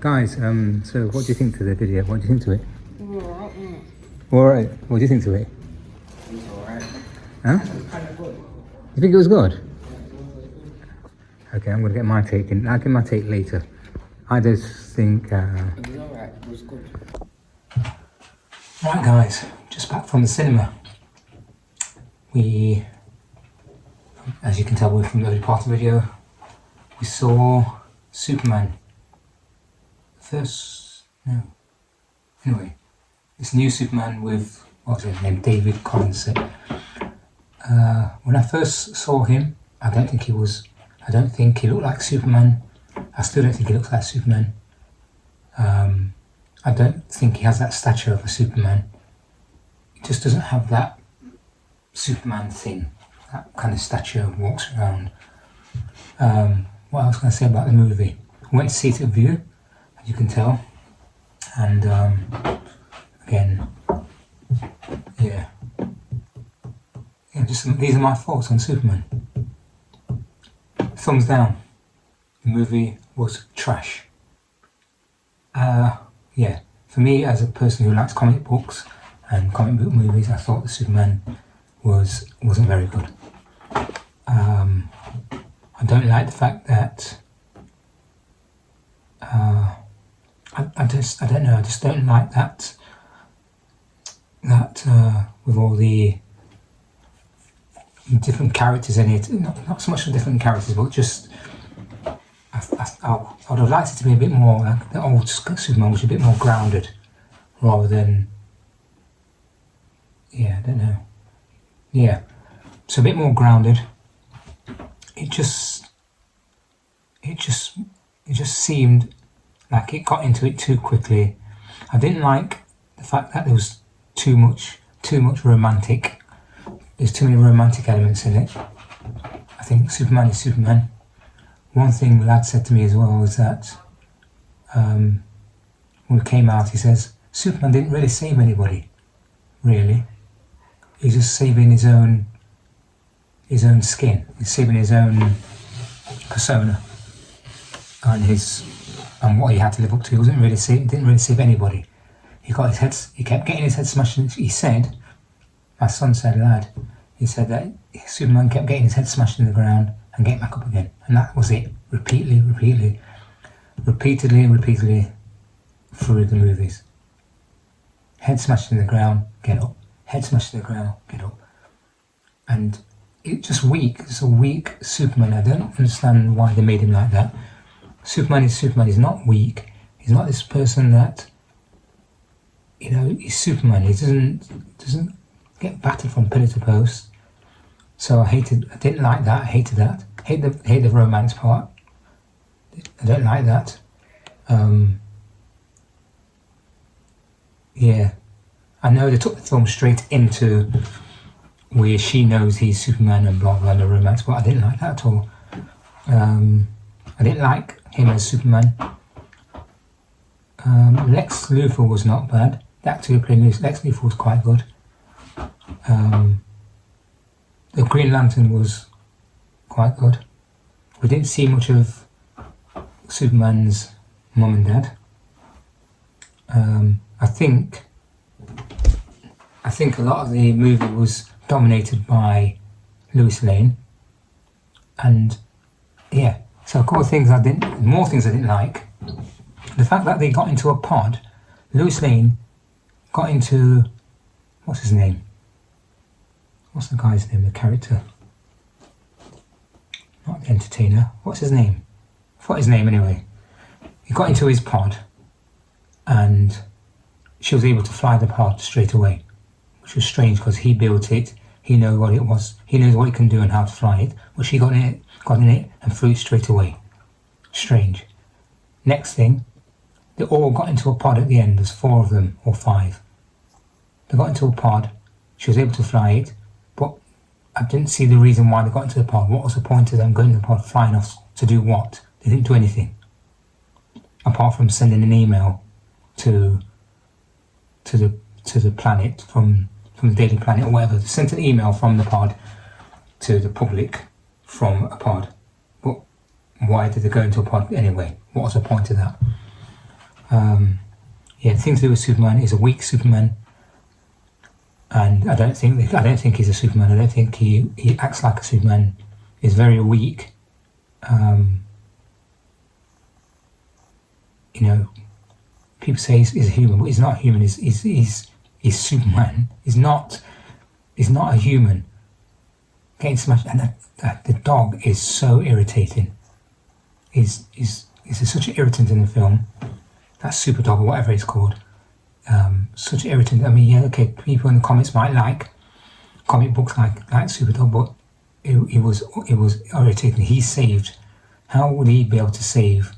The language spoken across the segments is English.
Guys, so what do you think to the video? What do you think to it? Alright, Alright, what do you think to it? it's alright. Huh? Kind of good. You think it was good? Okay, I'm gonna get my take in. I'll get my take later. I just think, It was alright, it was good. Right guys, just back from the cinema. We, as you can tell from the early part of the video, we saw Superman. Anyway, this new Superman with, what was his name, David Collins. When I first saw him, I don't think he looked like Superman. I still don't think he looks like Superman. I don't think he has that stature of a Superman. He just doesn't have that Superman thing, that kind of stature, walks around. What else can I say about the movie? I went to see it at View, as you can tell, and again, yeah, just these are my thoughts on Superman. Thumbs down. The movie was trash. Yeah, for me as a person who likes comic books and comic book movies, I thought the Superman wasn't very good. I don't like the fact that I just don't like that with all the different characters in it, not so much the different characters, but just I would have liked it to be a bit more like the old Superman, which is a bit more grounded, rather than, yeah, I don't know, yeah, so a bit more grounded. It just seemed like it got into it too quickly. I didn't like the fact that there was too much romantic. There's too many romantic elements in it. I think Superman is Superman. One thing the lad said to me as well was that when it came out, he says Superman didn't really save anybody, really. He's just saving his own skin. He's saving his own persona and what he had to live up to. He didn't really save anybody. He kept getting his head smashed. He said, my son said, lad, he said that Superman kept getting his head smashed in the ground and getting back up again, and that was it, repeatedly through the movies. Head smashed in the ground, get up. Head smashed in the ground, get up. And it's just weak. It's a weak Superman. I don't understand why they made him like that. Superman is Superman. He's not weak. He's not this person that, he's Superman. He doesn't get battered from pillar to post. So I didn't like that. I hated that. Hate the romance part. I don't like that. Yeah, I know they took the film straight into where she knows he's Superman and blah blah, the romance, but I didn't like that at all. I didn't like him as Superman. Lex Luthor was not bad. The actor who played Lex Luthor was quite good. The Green Lantern was quite good. We didn't see much of Superman's mum and dad. I think a lot of the movie was dominated by Lois Lane, and yeah, so a couple of things more things I didn't like. The fact that they got into a pod. Lois Lane got into, what's his name? What's the guy's name? The character, not the entertainer. What's his name? I forgot his name anyway. He got into his pod, and she was able to fly the pod straight away, which was strange because he built it. He knows what it was. He knows what it can do and how to fly it. But she got in it and flew it straight away. Strange. Next thing, they all got into a pod at the end. There's 4 of them or 5. They got into a pod. She was able to fly it, but I didn't see the reason why they got into the pod. What was the point of them going into the pod, flying off to do what? They didn't do anything apart from sending an email to the planet from the Daily Planet or whatever. They sent an email from the pod to the public from a pod. But why did they go into a pod anyway? What was the point of that? Yeah, the thing to do with Superman is a weak Superman, and I don't think he's a Superman. I don't think he acts like a Superman. He's very weak. You know, people say he's a human, but he's not human. He's Superman. He's not a human. Getting smashed, and the dog is so irritating. He's such an irritant in the film. That super dog or whatever it's called. Such an irritant. I mean, yeah, okay, people in the comics might like comic books like super dog, but it was irritating. He saved. How would he be able to save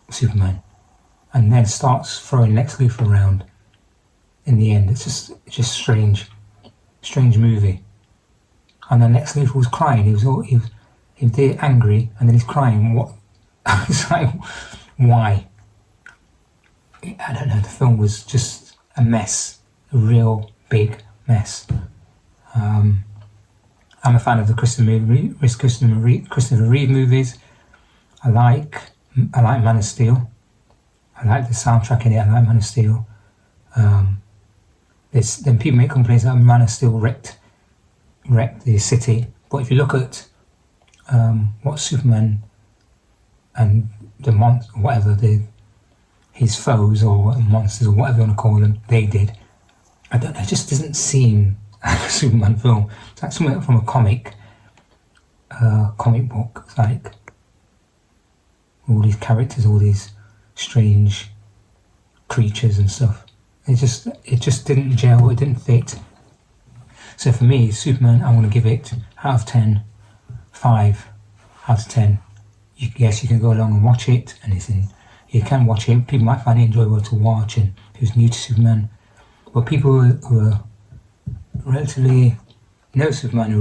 Superman? And then starts throwing Lex Luthor around. In the end, it's just strange movie. And then Lex Luthor was crying. He was there angry, and then he's crying. What? It's like, why? I don't know. The film was just a mess, a real big mess. I'm a fan of the Christopher Reeve movies. I like Man of Steel. I like the soundtrack in it. I like Man of Steel. Then people make complaints that Man of Steel wrecked the city. But if you look at what Superman and the monster, whatever his foes or monsters or whatever you want to call them, they did. I don't know. It just doesn't seem like a Superman film. It's like something from a comic book. It's like all these characters, all these strange creatures and stuff. It just didn't gel. It didn't fit. So for me, Superman, I'm going to give it out of 10, 5 out of 10. Yes, you can go along and watch it, and you can watch it. People might find it enjoyable to watch, and who's new to Superman. But people who are relatively know Superman, who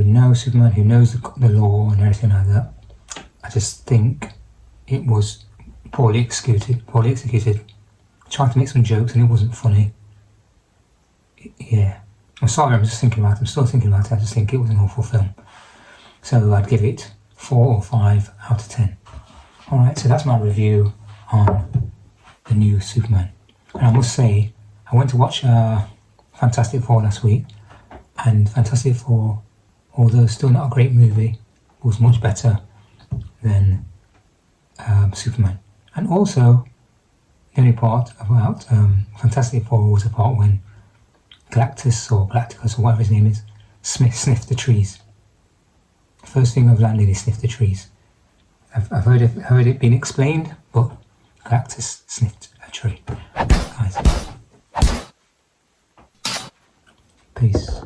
know Superman, who knows the law and everything like that, I just think it was poorly executed. Tried to make some jokes and it wasn't funny. Yeah, I'm sorry, I'm just thinking about it. I'm still thinking about it. I just think it was an awful film. So I'd give it 4 or 5 out of 10. Alright, so that's my review on the new Superman. And I must say, I went to watch Fantastic Four last week, and Fantastic Four, although still not a great movie, was much better than Superman. And also, the only part about Fantastic Four was the part when Galactus or Galacticus or whatever his name is, Smith sniffed the trees. First thing I've landed is sniff the trees. I've heard it being explained, but Galactus sniffed a tree. Guys, peace.